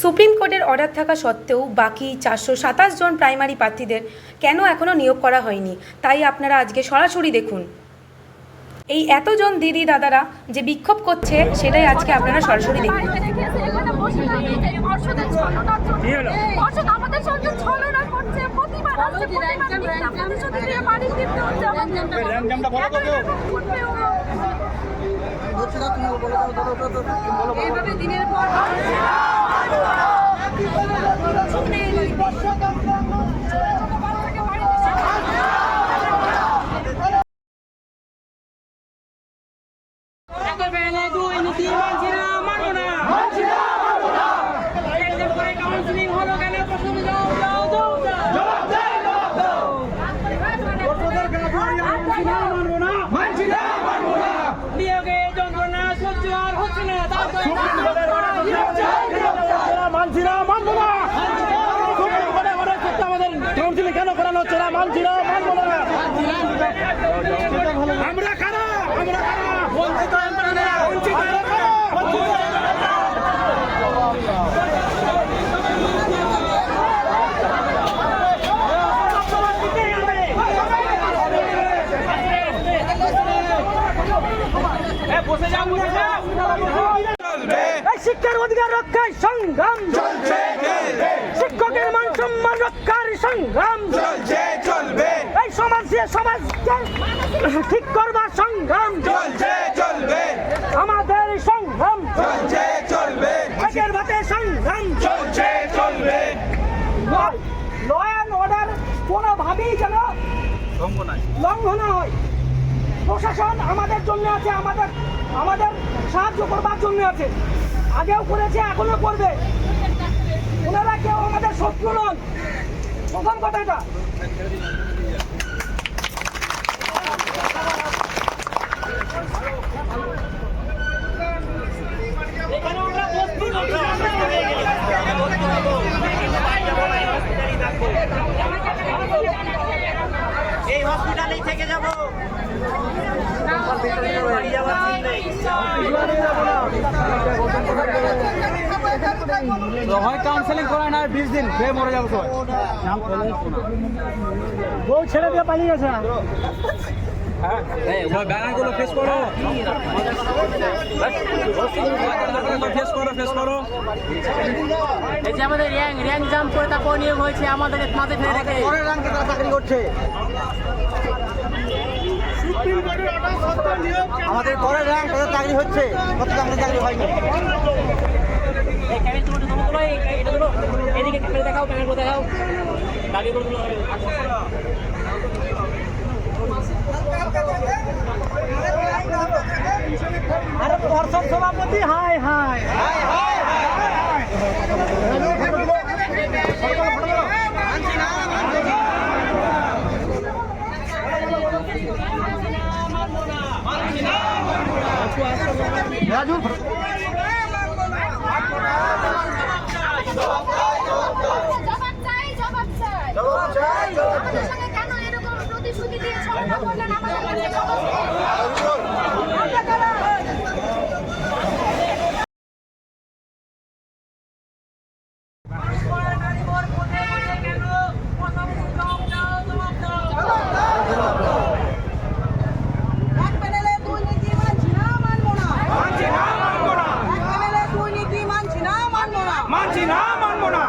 Supreme কোর্টের order থাকা সত্ত্বেও বাকি 427 জন প্রাইমারি প্রার্থীদের কেন এখনও নিয়োগ করা হয়নি, তাই আপনারা আজকে সরাসরি দেখুন। এই এতজন দিদি দাদারা যে বিক্ষোভ করছে সেটাই আজকে আপনারা সরাসরি দেখুন। দিনের পর কেন করানো হচ্ছে না? মানছি না, মানবো না। আমরা কারা? আমরা কারা? বঞ্চিত শিক্ষার অধিকার রক্ষায় সংগ্রাম চলছে, শিক্ষকের মান সম্মান রক্ষার সংগ্রাম চলছে, চলবে। এই সমাজকে ঠিক করবার সংগ্রাম চলছে, চলবে। আমাদের সংগ্রাম চলছে, চলবে। একের ভাতে সংগ্রাম চলছে, চলবে। ল অ্যান্ড অর্ডার কোনোভাবেই যেন লঙ্ঘন হয়। প্রশাসন আমাদের জন্য আছে, আমাদের সাহায্য করবার জন্য আছে, আগেও করেছে, এখনো করবে। ওনারা কেউ আমাদের শত্রু নন, প্রথম কথা এটা। এই হসপিটালেই থেকে যাবো। হয় কাউন্সেলিং করা না, 20 দিন খেয়ে মরে যাবো সবাই। বউ ছেড়ে দিয়ে পালিয়ে গেছে। ব্যানারগুলো ফেস করো, ফেস করো, ফেস করো। এই যে আমাদের র্যাঙ্ক জাম্প করে তারপর নিয়োগ হয়েছে, আমাদের মাঝে ফেলে রেখে পরের র্যাঙ্কে তারা চাকরি করছে। আমাদের পরের র্যাঙ্ক তাদের চাকরি হচ্ছে, কত আমাদের চাকরি হয়নি। এদিকে দেখাও, ক্যামেরা দেখাও, দাবি করে তুলো। আরে পর্ষদ সভাপতি হাই হাই কেন এরকম প্রতিশ্রুতি দিয়ে ছলনা করলেন আমাদের কাছে? মানছি না, মানবো না।